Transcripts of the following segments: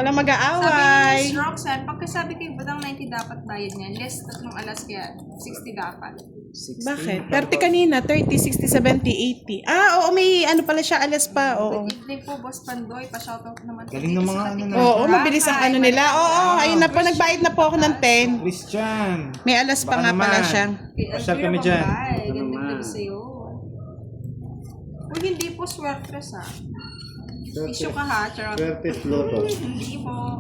Wala Sabi mag-aaway. ni Miss Roxanne, pagkasabi ko yung batang 90 dapat bayad niyan, less 3 alas kaya 60 dapat. 60. Bakit? 30 kanina, 30, 60, 70, 80. Ah, oo, may ano pala siya, alas pa. Oo. Good evening po, Boss Pandoy. Pa-shoutout naman po Galing dito ng mga sa ano ating na. Oo, mabilis ang ano nila. Oo, ayun na po, nagbayad na po ako ng 10. Christian. May alas pa Baka nga pala naman. siya. Pasyal kami dyan. Ganda naman sa'yo. Kung hindi po swertres ha. Issue ka ha, charot. Perfect Lotto. Hindi po.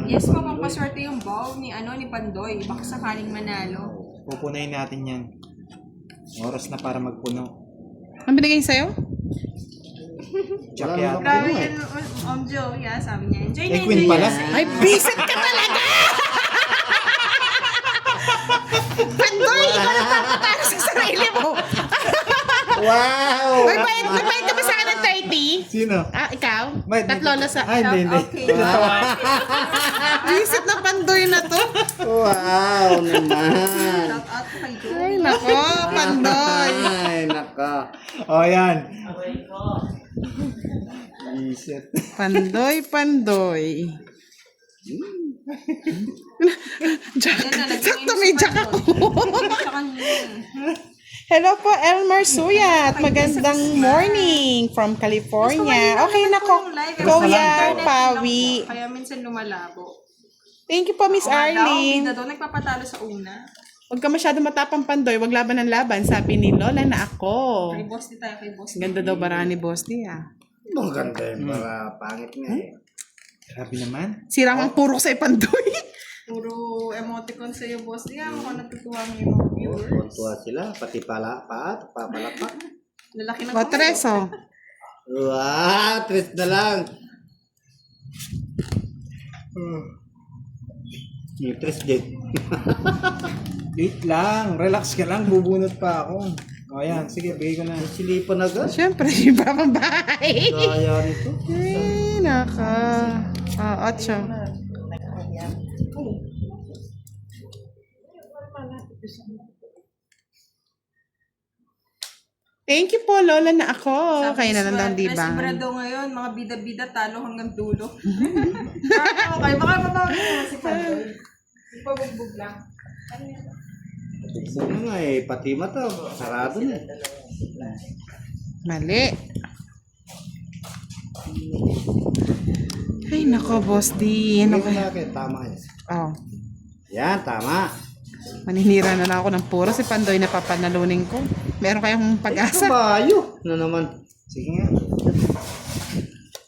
Yes po, pampaswerte yung ball ni Pandoy. Baka sakaling manalo. Pupunayin natin yan. Oras na para magpuno. Ang binigay sa'yo? Jack yata. Grabe yan, Joe. Yeah, sabi niya. Enjoy na, Queen enjoy pala. na. Ay, bisit ka talaga! Pandoy, ikaw na papatalo sa sarili mo. Wow! Nagbayad ka ba sa akin ng 30? Sino? Ah, ikaw? May- Tatlo na sa... Ay, hindi, hindi. Okay. Bisit na Pandoy na to. Wow naman. Shout out kay Joe. Ay, nako, Pandoy. Ay, naka. O, yan. Iset. Pandoy. Jack, Yan na, nag-game sakto si may jack Pandoy. ako. Sa kanya. Hello po, Elmer Suyat. Magandang morning from California. Okay na ko, Kuya Pawi. Kaya minsan lumalabo. Thank you po, Miss Arlene. Bida daw, nagpapatalo sa una. Huwag ka masyado matapang, Pandoy. Huwag laban ng laban. Sabi ni Lola na ako. Kay boss di tayo, kay boss. Ganda daw bara ni Boss Di, ah. Maganda yung para pangit nga eh. Grabe naman. Sirang ang puro sa Pandoy. Puro emoticon sa'yo, boss. Di nga, mukhang natutuwa ng mga viewers. Tuwa sila, pati papalapak. Lalaki ng O, tres, oh. Wow, tres na lang. Tres din. Wait lang. Relax ka lang. Bubunot pa ako. O, yan. Sige, bigay ko na. Silipan agad. Siyempre, yung papang bahay. Kaya nito. Ay, naka. Ah, 8. Thank you po, Lola, na ako. Kaya na lang daw, di ba? Sigurado ngayon, mga bida-bida, talo hanggang dulo. Okay, baka mabawi naman si Pandoy. Ipabugbog lang. Bugbog na nga eh. Pati mata, sarado na. Mali. Ay, nako, Boss D. Ano Bigay ko ba? na akin, tama yan. Oh, Yan, tama. maninira na ako ng puro. Si Pandoy na papanalunin ko. Meron kayong pag-asa. Kabayo. Na naman. Sige nga.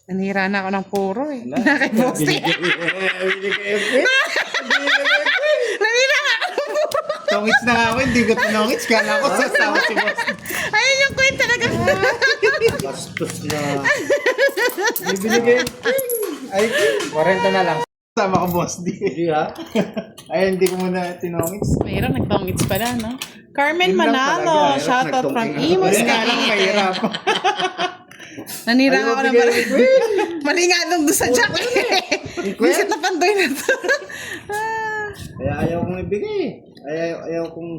Nanira na ako ng puro eh. Kay Boss D. Nanira na ako ng puro. Tongits na nga ako. Hindi ko tinongits. Kala ko sasawa si boss. Ayun yung kwento talaga. Bastos na. Bibinigay. Ay, 40 na lang. Sama ko, boss. Di. Hindi ha. Ay, hindi ko muna tinongits. Mayroon, nagtongits pala, no? Carmen Yun lang Manalo. talaga. Shoutout from Nagtongits. Imos, Kaya lang mahirap. Nanira Ayaw ako ng bigay. mali nga nung doon sa Jack eh. Visit na Pandoy na to. Ah. Kaya ayaw kong ibigay. Ayaw kong...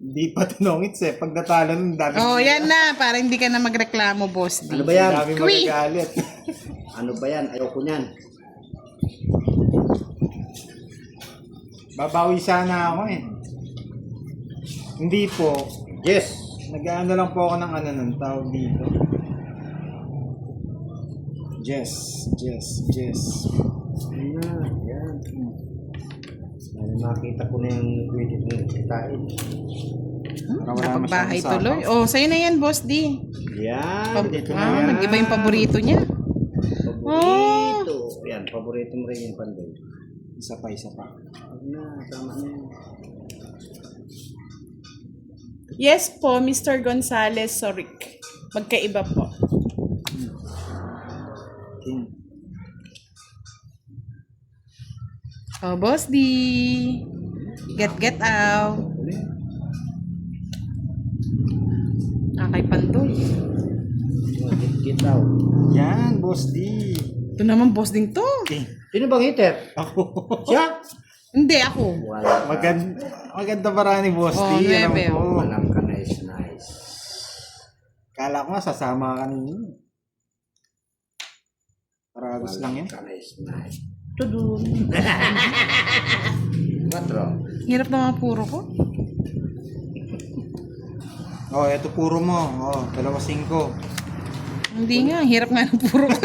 Hindi pa tinongits eh. Pag natalo nun, dami. Oh, yan na. Para hindi ka na magreklamo, Boss D. Ano ba yan? Dami Kui. magagalit. Ano ba yan? Ayaw ko niyan. Babawi sana ako eh. Hindi po. Yes. Nag-ano lang po ako ng ano nun, tawag dito. Jess. Yan na. Yan. Ay, makita ko na yung pwede kong kitain. Para wala Napagbahay masyadong tuloy. sapaw. Oh, sa'yo na yan, Boss D. Yan. Dito na yan. Nag-iba yung paborito niya. Paborito. Yan. Paborito mo rin yung Pandoy. Isa pa. Huwag na. Tama na yan. Yes po, Mr. Gonzales Soric. Magkaiba po. King. Oh, Boss D. Get out. Kay Pandoy. Get out. Yan, boss D. Ito naman, Boss Ding to. Sino bang hitter? Ako. Siya? Hindi, ako. Wala. Maganda para ni boss Oh, D. Alam nuebe, ko. Walang ka nice. Kala ko nga sasama ka ninyo. Paragos lang yan. Ito dun. 4. Hirap na mga puro ko. Oh, eto puro mo. Oh, 2-5. Hindi nga, ang hirap nga ng puro ko.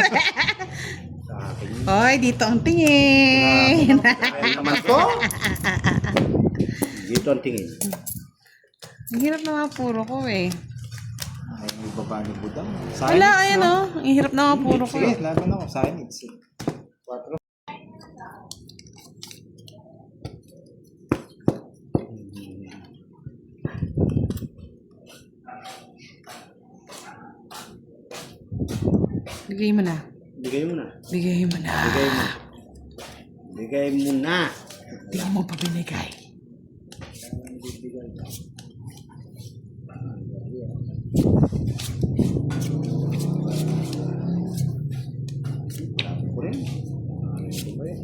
Sa akin. Oy, dito ang tingin. Kaya naman to. Dito ang tingin. Ang hirap na mga puro ko eh. Ay, may baba ni Budang. Wala, ayan o. Ang hirap na mga puro ko. Sige, laban ako. Sa akin, it's 4. Bigay mo na. Bigay mo na. Bigay mo na. Bigay mo. Bigay mo na. Hindi mo pa binigay. Ako rin. Ito ba yan?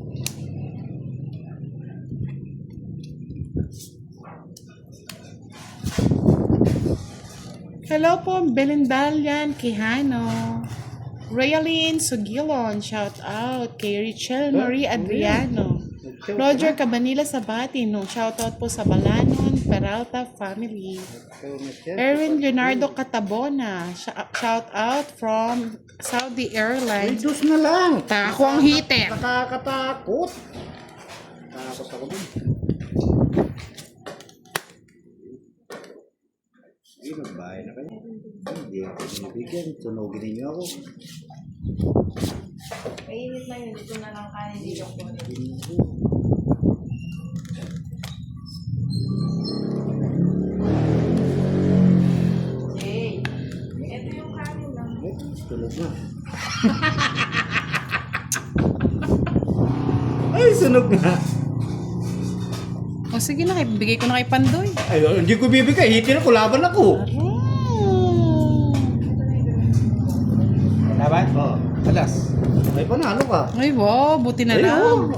Hello po, Belendalian Quijano. Realin Sugilon, shout out. Kay Richel Marie Adriano. Roger Cabanilla Sabati, no, shout out po sa Balanon, Peralta family. Erwin Leonardo Catabona, shout out from Saudi Airlines. Reduce na lang. Tako ang hitter. Nakakatakot. Takot ako din. Sige, magbahay na kayo. Hindi ako binibigyan. Tunogin ninyo ako. Mainit na yun. Dito na lang kanin dito po. Jay, ito yung kanin lang. Tulog na. Ay, sunog na. O sige na, bigay ko na kay Pandoy. Ay, hindi ko bibigay. Hitin ako. Laban ako. Oh. Laban? Oh. Alas. Ay, panalo ka. Ay, wow, buti na Ay, lang. oh.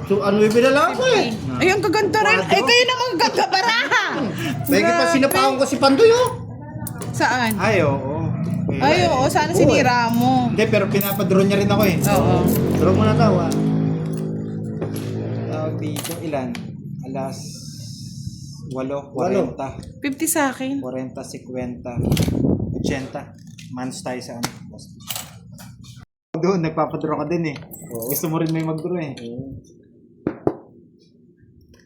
So, ano yung binala ko eh? Ay, ang gaganda rin. Ay, kayo naman gaganda baraha. May pa sinapawan ko si Pandoy, oh. Saan? Ay, oo. Ay, oo, sana sinira mo. Hindi, pero pinapadron niya rin ako eh. Oo. Draw mo na daw, ah. Tawag dito, ilan? Alas 8:40. 50 sa akin. 40, 50, 80. Months tayo sa ano. Doon, nagpapadraw ka din eh. Oo. Gusto mo rin may magdraw eh.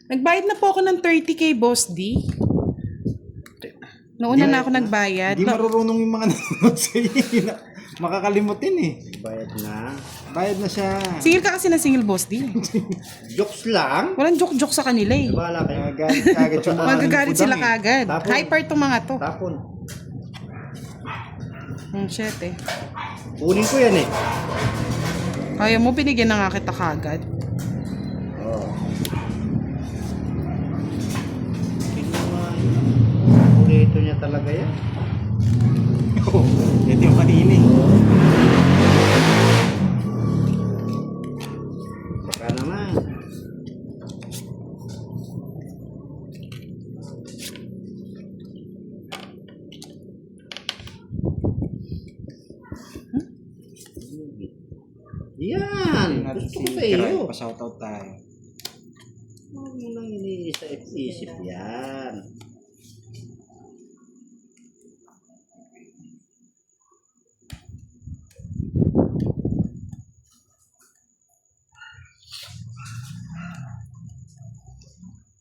Nagbayad na po ako ng 30k, Boss D. Nauna na ako nagbayad. Hindi marurunong yung mga nanonood sa iyo. Makakalimutin eh. Bayad na. Bayad na siya. Singil ka kasi na single, Boss D. Jokes lang. Walang joke-joke sa kanila eh. Bahala kayo. Magagalit kagad yung mga Magagalit sila budang eh. kagad. Tapos- Hyper tong mga to. Tapon. Shit eh. Kunin ko yan eh. Kaya mo, binigyan na nga kita kagad. Oo. Paborito niya talaga yan. Oo, yan yung mahiling. Baka naman. Yan! Gusto ko sa iyo. Pa-shoutout tayo. Huwag mo nang iniisip yan.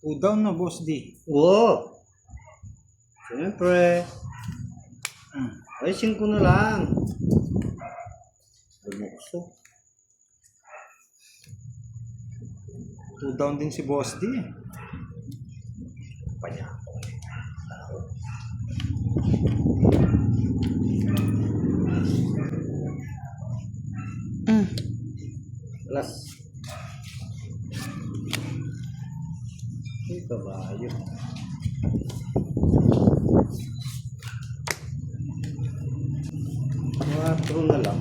Two down na, Boss D. Oo. Siyempre. Ay, 5 na lang. Bumukso. Two down din si Boss D. Panya ako. Alas. Ay, kabayo. Quatro na lang.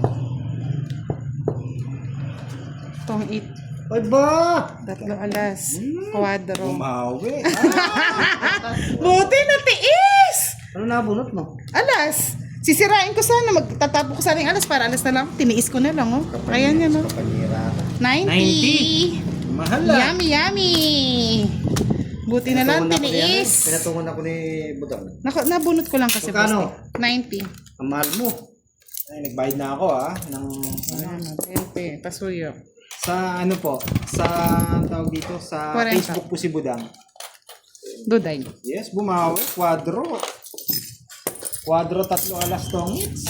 Tong it. Ay ba? 3 alas. Kwadro. Bumawi. Buti na tiis! Ano nabunot mo? Alas. Sisirain ko sana, magtatapo ko sana yung alas para alas na lang. Tiniis ko na lang, oh. Ayan yan, oh. Kapanyera ka. 90. Mahal ah. Yummy, yummy. Buti na lang, tiniis. Pinatungan ako ni Budang. Nabunot ko lang kasi. Magkano? Boss. 90. Ang mahal mo. Ay, nagbayad na ako ng Ano, 20. Pasuyo. sa ano po, sa tawag dito sa 40. Facebook po si Budang. Duday. Yes, bumawi, Quadro 3 alas tongits.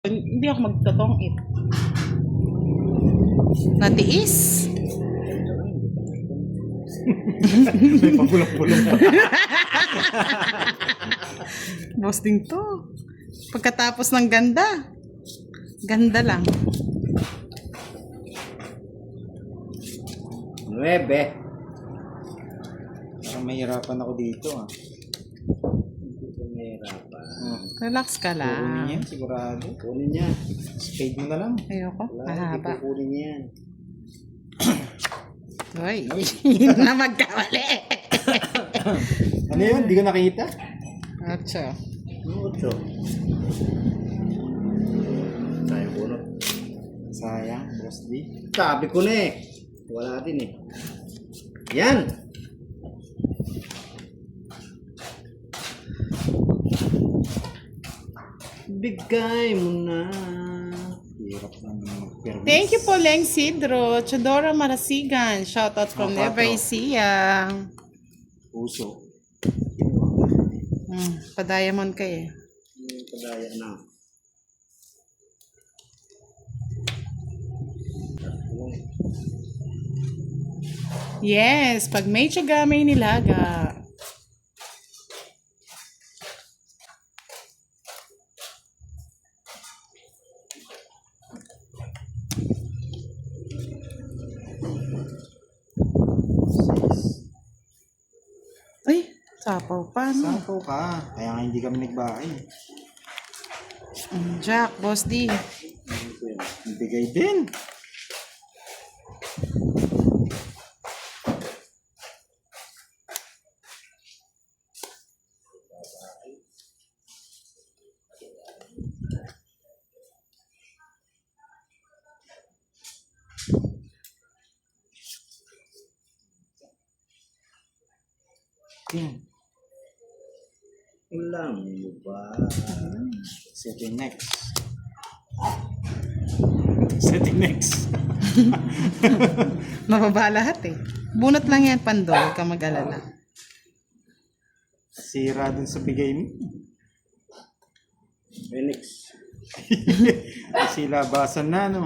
Hindi ako magtatong-it. Natiis. May pabulong-bulong pa. Boss din to. Pagkatapos ng ganda. Ganda lang. 9. Parang mahirapan ako dito ah. Mahirapan. Relax ka Kunin lang. yan, sigurado. Kunin niya. Spade mo na lang. Ayoko. Wala, hindi Mahaba. kukunin niya yan. Uy, yun na magkawali. Ano yun? Hindi ko nakita. Acho. Ano 8? Sayang bunot. Sayang, Boss D. Sabi ko na eh. Wala din eh. Yan! Bigay mo na. Hirap naman mag-permis. Thank you po, Leng Sidro. Chodora Marasigan. Shoutout from Mga Nueva patro. Ecija. Puso. Pa-diamond ka eh. Padaya na. Yes, pag may tiyaga, may nilaga. Ay, sapaw pa, no? Sapaw ka. Kaya nga hindi kami nagbahay. Jack, Boss D. Bigay din. Ulang mo ba? Setting next. Setting next. Mababa lahat eh. Bunot lang yan, Pando. Huwag ka mag-alala. Sira dun sa bigay mo. Phoenix. Kasi labasan na, no?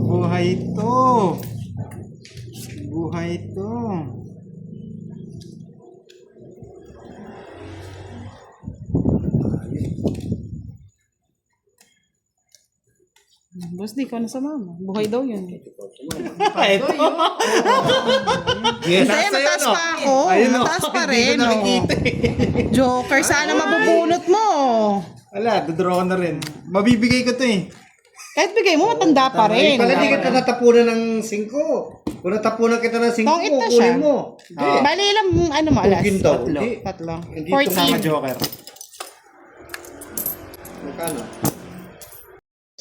Buhay ito. Buhay ito. Boss D, ikaw na sa mama. Buhay daw yun. Ito. Yes, Hindi, mataas pa ako. Mataas pa rin. Oh. Joker, sana mabubunot mo. Wala, dodraw ko na rin. Mabibigay ko to eh. Kahit bigay mo, matanda pa rin. Pala di kita natapunan ng 5. Kung natapunan kita ng 5, Tongit na siya. kunin mo. Bali lang, ano mo, alas? Tugin daw. Tatlo. Hindi. Tatlo. Hindi Sama 14. Joker. Magkano?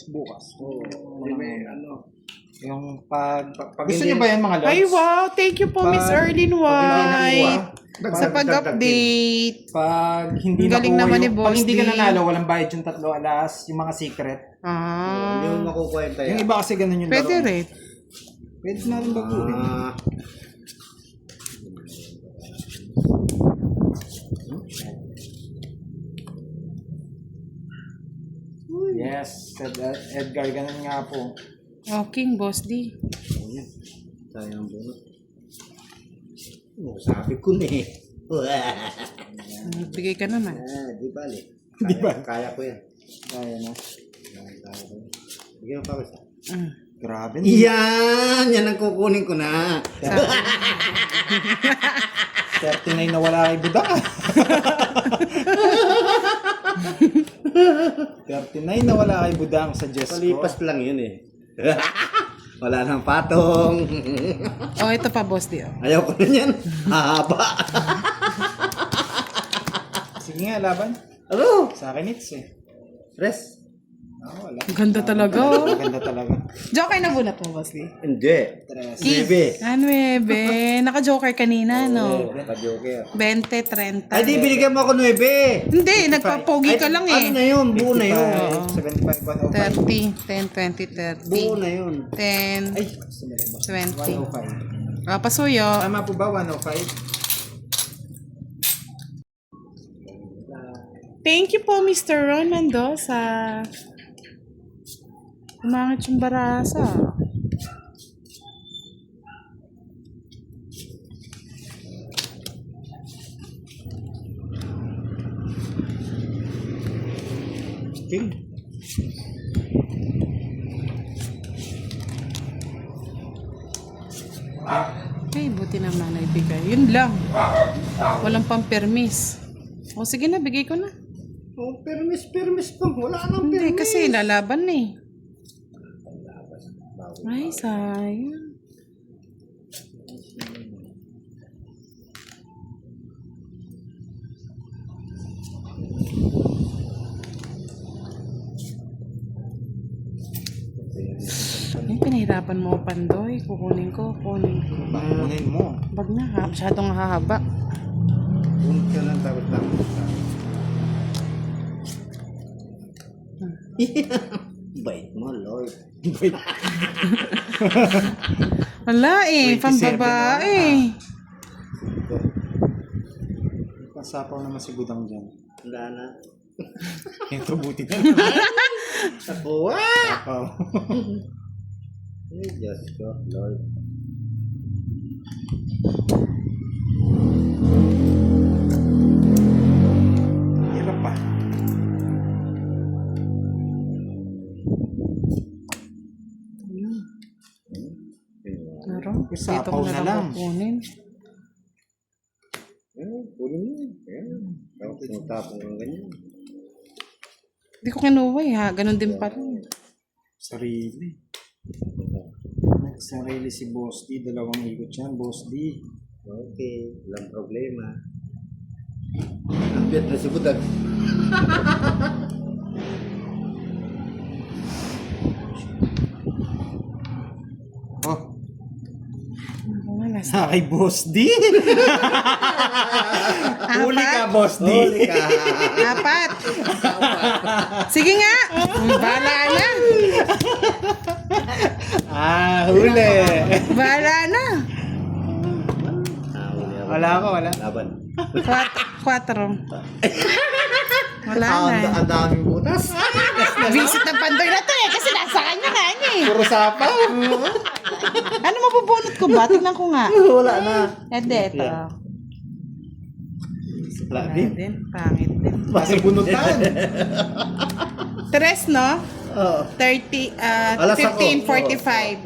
Bukas. Hindi may ano. Yung pag gusto hindi- niyo ba yan mga lods? Ay, wow. Thank you po, Miss Erlyn White. Sa Dagdag- pag-update. Pag hindi Galing nakuha naman ni yung, Boss pag hindi ka D. nanalo, walang bayad yung 3 alas, yung mga secret. Hindi mo Ah. makukwenta Yung yan. iba kasi ganun yung Pwede laro. rin. Pwede natin baguhin. Ah, Yes, said Edgar, ganun nga po. Okay, Boss D. ayan. Sayang bunot. Oh, sabi ko na eh. Bigay ka naman. Di bali. Di ba? Kaya ko yan. Kaya na. Kaya ko yan. Bigyan mo pa isa. Grabe. Yan! Yan ang kukunin ko na. 39 na wala kay Buda. 39 na wala kay Budang sa Jess ko. Palipas lang yun eh. Wala nang patong. Oh, ito pa, boss di. Oh. Ayaw ko na yan. Hahaba. Sige nga, laban. Ano? Sa akin it's eh. Stress? Wala. Ganda talaga. Oh. Maganda talaga. Joker na bunot mo, boss di. Hindi. Tres. Bebe. Nuebe. Naka-joker kanina, no? Ka-joker. 20, 30. Ay, di, binigyan mo ako 9. Hindi, nagpapogi ka lang eh. Ano na yun? Buo na yun. 75, 30, 10, 20, 30. 105. Buo na yun. 10, Ay, sumali ba? 20. 105. Pasuyo. Tama po ba 105? Thank you po, Mr. Ron Mendoza. Umangit yung barasa. King. Ay, buti naman na ibigay. Yun lang. Walang pang-permis. O sige na, bigay ko na. Oh, permis pa. Wala nang Hindi, permis. kasi lalaban na eh. Ay, sayang. Ay, pinahirapan mo, Pandoy. Kukunin ko. Kunin mo. Wag na ha. Masyadong hahaba. Bunot ka lang tapos lang. Bait mo, Lord. Wala eh. 27 Pambabae. Pasapaw naman si Budang dyan. Wala na. Ito buti na naman. Ako, Sapaw. Ay, Diyos ko, Lord. Hirap pa. Meron. Sapaw Dito ko na lang. kukunin. Puli mo. Ayan. Tapos tinatapong ng ganyan. Hindi ko kinuha eh ha. Ganon din pala. Sarili. Sarili si Boss D. Dalawang ikot yan, Boss D. Okay, walang problema. Ang biyat na si Budag. Oh, Wala. sa kay Boss D. Huli ka, Boss D. Huli ka. Apat. Sige nga. Bahala na. Huli. Bahala na. Huli ako. Wala ako, wala. Laban. 4. Wala na. Ang daming butas. Visit ng Pandoy na to eh. Kasi nasa kanya nga niya eh. Puro sapaw. Ano mabubunot ko ba? Tingnan ko nga. Wala na. Ede, ito. Wala Wala din. din. Pangit din. Kasi bunutan. 3, no? Oo. 30, Alas ako. 15, 45.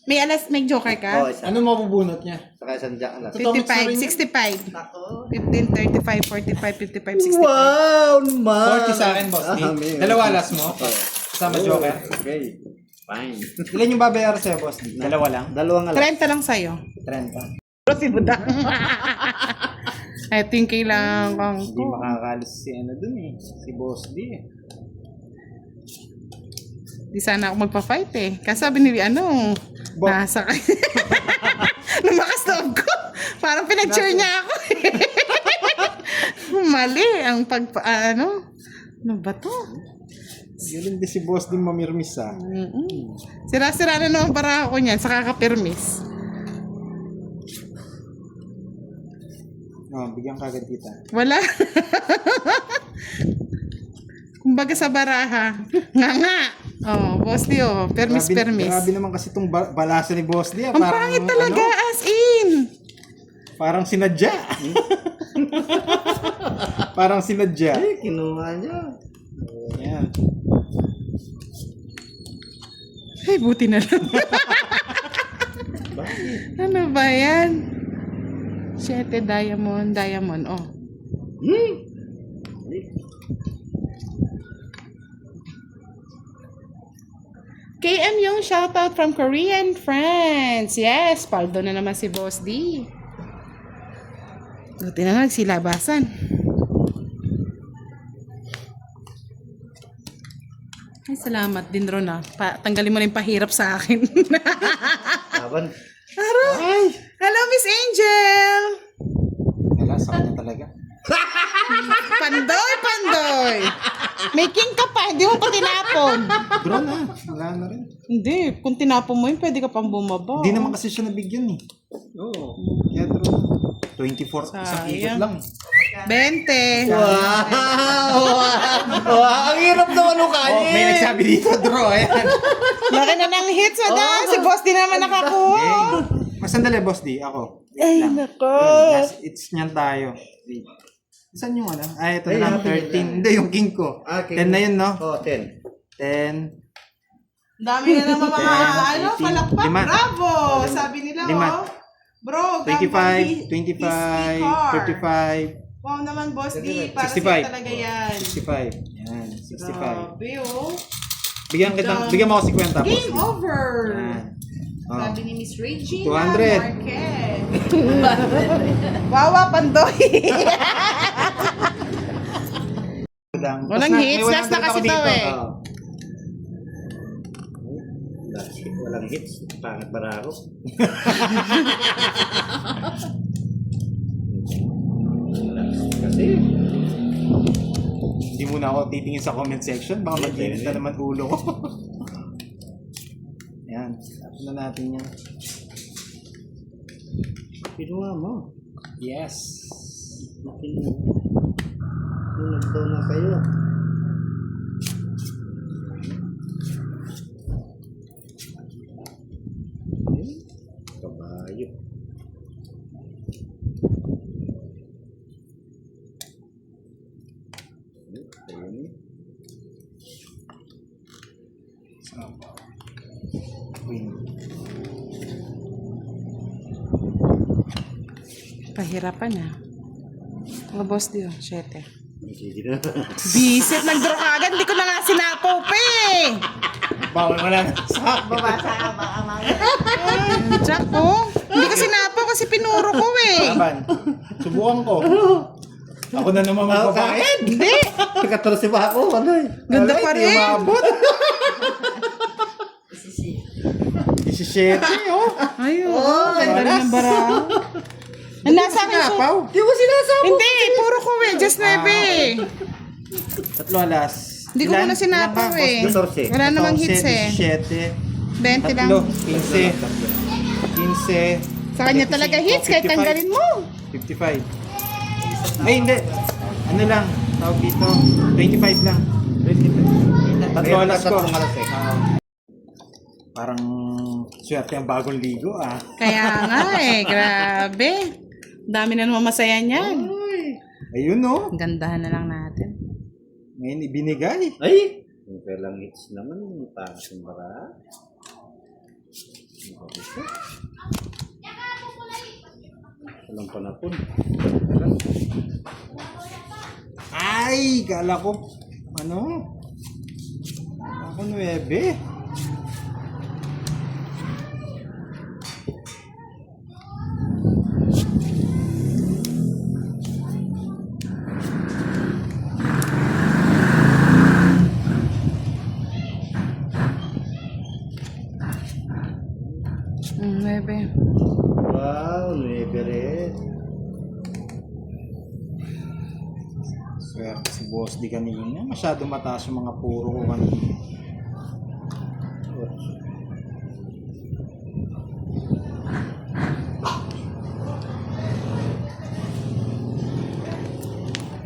May joker Oh, ka? isa. Ano mabubunot niya? Saka isang jack alas. 55, 65. 15, 35, 45, 55, 65. Wow, naman. 40 sa akin, Boss D. may- Dalawa last mo. Kasama Joker. Okay. Fine. Ilan yung babayar sa'yo, Boss D? Dalawa lang? Dalawang alas. 30 lang sa'yo. 30. Si Buda. Ito yung kailangan kong... Hindi makakalis si ano dun eh. Si Boss D eh. Di sana ako magpa-fight eh. Kasi sabi ni nasa lumakas loob ko. Parang pinag-cheer niya ako eh. Mali ang ano ba to? Galing din si Boss D mamirmis ah. Sira-sira na naman para ako niyan sa kakapirmis. Bigyan ka agad kita. Wala. Kumbaga sa baraha. Nga. Oh, Boss D, oh. Permis. Grabe naman kasi itong balasa ni Boss D ah. Ang pangit talaga, as in. Parang sinadya. Parang sinadya. Ay, kinuha niya. Yan. Ay, buti na lang. Ano ba yan? 7 diamond, oh. KM yung shoutout from Korean friends. Yes, paldo na naman si Boss D. Buti na nagsilabasan. Ay, salamat din, Ron, ah. Tanggalin mo na yung pahirap sa akin. Laban. Ay. Hello, Miss Angel! Wala, sa kanya talaga. Pandoy, Pandoy! May king ka pa, hindi mo pa tinapon. Draw na. Wala na rin. Hindi, kung tinapon mo yun, pwede ka pang bumaba. Hindi naman kasi siya nabigyan eh. Oo. Kaya draw na. 24. Isang ikot Sayang. lang. 20. Ang hirap naman nung kanya. Oh, may nagsabi dito, draw. Ayan. Laki na ng hits, Ada. Si Boss di naman nakakuha. Sandali, Boss D. Ako. Ay, nako. Last hits niyan tayo. Wait. Saan yung ano? Ay, ito Ay, na lang. yung 13. Hindi, yung king ko. Okay. 10 na yun, no? Oo, 10. 10. Dami na naman mga, 18, palakpak. lima. Bravo. Sabi nila, Lima. oh. Bro, 25, 25, 35. 35, Wow naman, Boss D. 65. Para sa'yo talaga yan. 65. Yan, 65. Grabe, oh. Bigyan mo ako 50 tapos. Game over. Yan. Oh. Sabi ni Miss Regina 200. Marquez. Wawa, Pandoy. Walang hits. Last na kasi to eh. Oo. Walang hits. Pangit barako. Kasi, Hindi muna ako titingin sa comment section. Baka mag-init na naman ulo ko. Yan. Tapos na natin yan. pinuha mo. Yes. Nagdaw na kayo. Kabayo. Ayun. Queen. Pahirapan na. Mga boss di, 7. Sige na. Bisit, nag-draw ka agad. Hindi ko na nga sinapaw pa eh. Bawal mo lang sa akin. Jack, oh. Hindi ko sinapaw kasi pinuro ko eh. Laban. Subukan ko. Ako na naman magbabayad. Hindi. 14 pa ako. Ano eh? Ganda pa Alright, di rin. umabot. 17, oh. Ay, oh. Ganda rin ng bara. Nasa akin so. Sinapaw. Di mo sinasabi. Hindi, puro ko eh. Just 9 Tatlo alas. Hindi ko muna sinapaw eh. 14. Wala namang hits eh. 17. 20 lang. Tatlo. 15. 15. Sa kanya talaga hits kahit 55. tanggalin mo. 55. Ay, hindi. Ano lang. Tawag dito. 25 lang. 25. Tatlo alas ko. Parang swerte ang bagong ligo ah. Kaya nga eh. Grabe. Dami na naman masaya niyan. Ayun no. Gandahan na lang natin. Ngayon ibinigay. Ay! Yung kailang hits naman. Pangit yung bara. Walang panapon. Ay, kala ko. Ano? Ako 9. Nuebe. Wow, 9 rin. Swerte si boss di kanina. Masyado mataas yung mga puro ko kanina.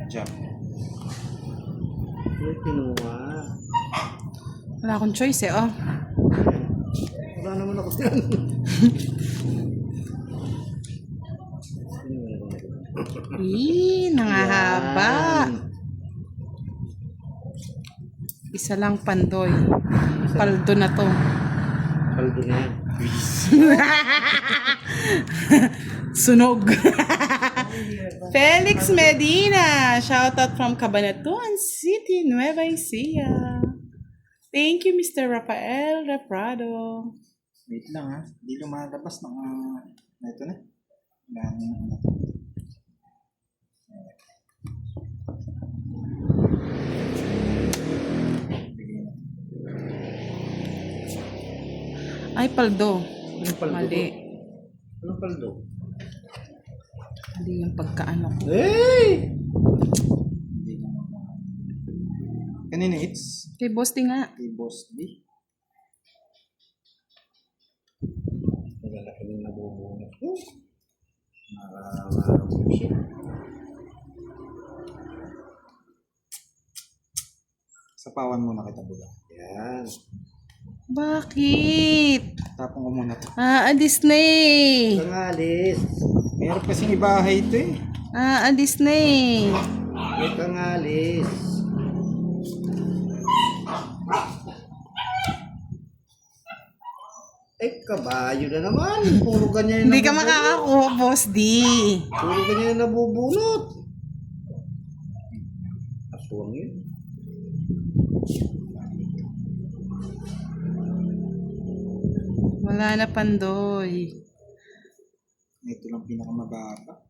Jack. Ano kinuha? Wala akong choice eh, oh. Wala naman ako siyan. Nangahaba. Isa lang Pandoy. Paldo na to. Paldo na yan. Sunog. Felix Medina. Shoutout from Cabanatuan City, Nueva Ecija. Thank you, Mr. Rafael Reprado. Wait lang ha. Hindi lumalabas ng... ito na. Dami ng ano. Bigyan na. Ay, paldo. Anong paldo? Mali. Anong paldo? Mali yung pagkaano ko. Hey! Hindi na mababa. Kanina it's Kay Boss D nga. kay Boss D. Nagalaki ng nabubunot ko. Nakakaroon. Sapawan muna kita bula. Yan. Bakit? Tapong ko muna to. Disney. Ang alis. Meron kasing ibahay ito eh. Disney. Ito ang alis. Kabayo na naman. Puro ganyan yung Hindi ka nabubunot. makakakuha, Boss D. Puro ganyan yung nabubunot. Aswang yun. Wala na, Pandoy. Ito lang pinakamababa.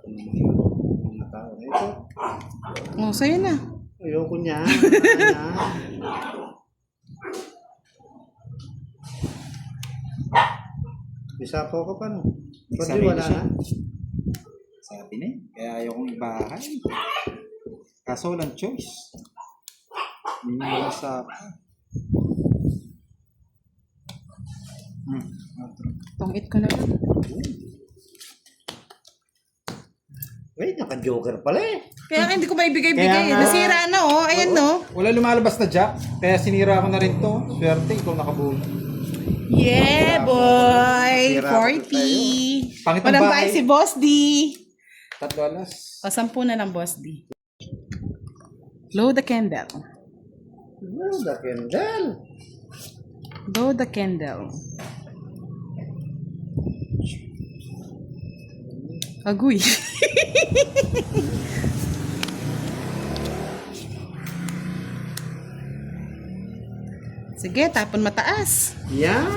Mga tao na ito. Sa'yo na. Ayoko niya. Ayoko niya. Isapaw ka pa no? Ba't di Sarili wala siya. na? Sabi na eh. Kaya ayokong ibahay. Kaso walang choice. Hindi mo sa... Tungit ko na lang. Wait, naka-joker pala eh. Kaya hindi ko maibigay-bigay. Kaya nga. Nasira na, oh. Ayan, no. Wala lumalabas na jack. Kaya sinira ko na rin to. Swerte, ikaw nakabuo. Yeah, boy. Sira ko 40. Pangit ang Walang bahay. bahay si Boss D. $3. O, 10 na lang, Boss D. Blow the candle. Well, the candle. Blow the candle. Agoy. Sige, tapon mataas. Yan.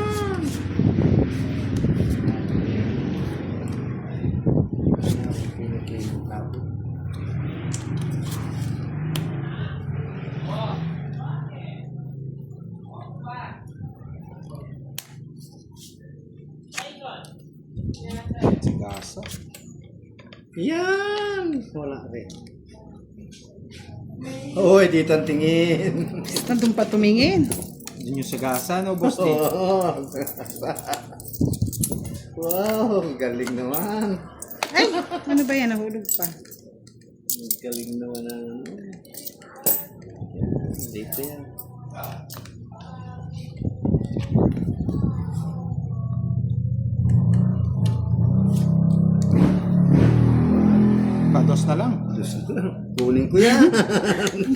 Sigasa. Yan. Wala rin. Uy, dito ang tingin. Nandun pa tumingin. Yun yung sagasa, no, Boss D? Oh, wow, galing naman. Ay, ano ba yan? Nahulog pa. Galing naman ang yan, dito yan. Pados na lang. Kunin ko yan.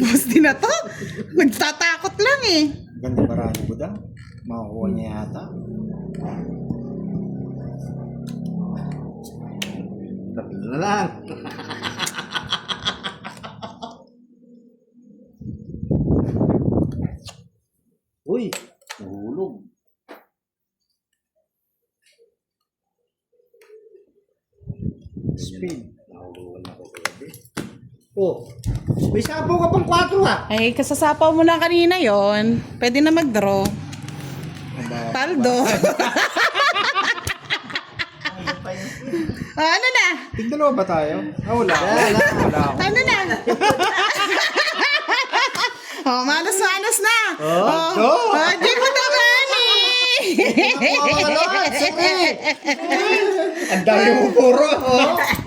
Boss din na to. Nagtatakot lang eh. Ganda barani ko daw. Makukuha niya yata. Tatlo na lang. Uy, nahulog. Speed. Nahulugan ako kagabi. Oh, may sabaw ka pang 4 ah. Ay, kasasapaw mo na kanina yon. Pwede na mag-draw. Paldo. Ano na? Tigdalawa ba tayo? Wala ako. Wala ako. Ano na? Manos-manos na. Di mo naman eh. Ang dami mo puro.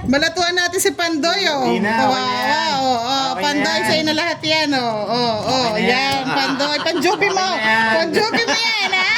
Balatuan natin si Pandoy, oh. Hindi na, okay na yan. Okay na Pandoy, yan. sa'yo na lahat yan, oh. Okay na yan. Yan, Pandoy. Panjubi mo. Okay na yan. Panjubi mo yan, ha?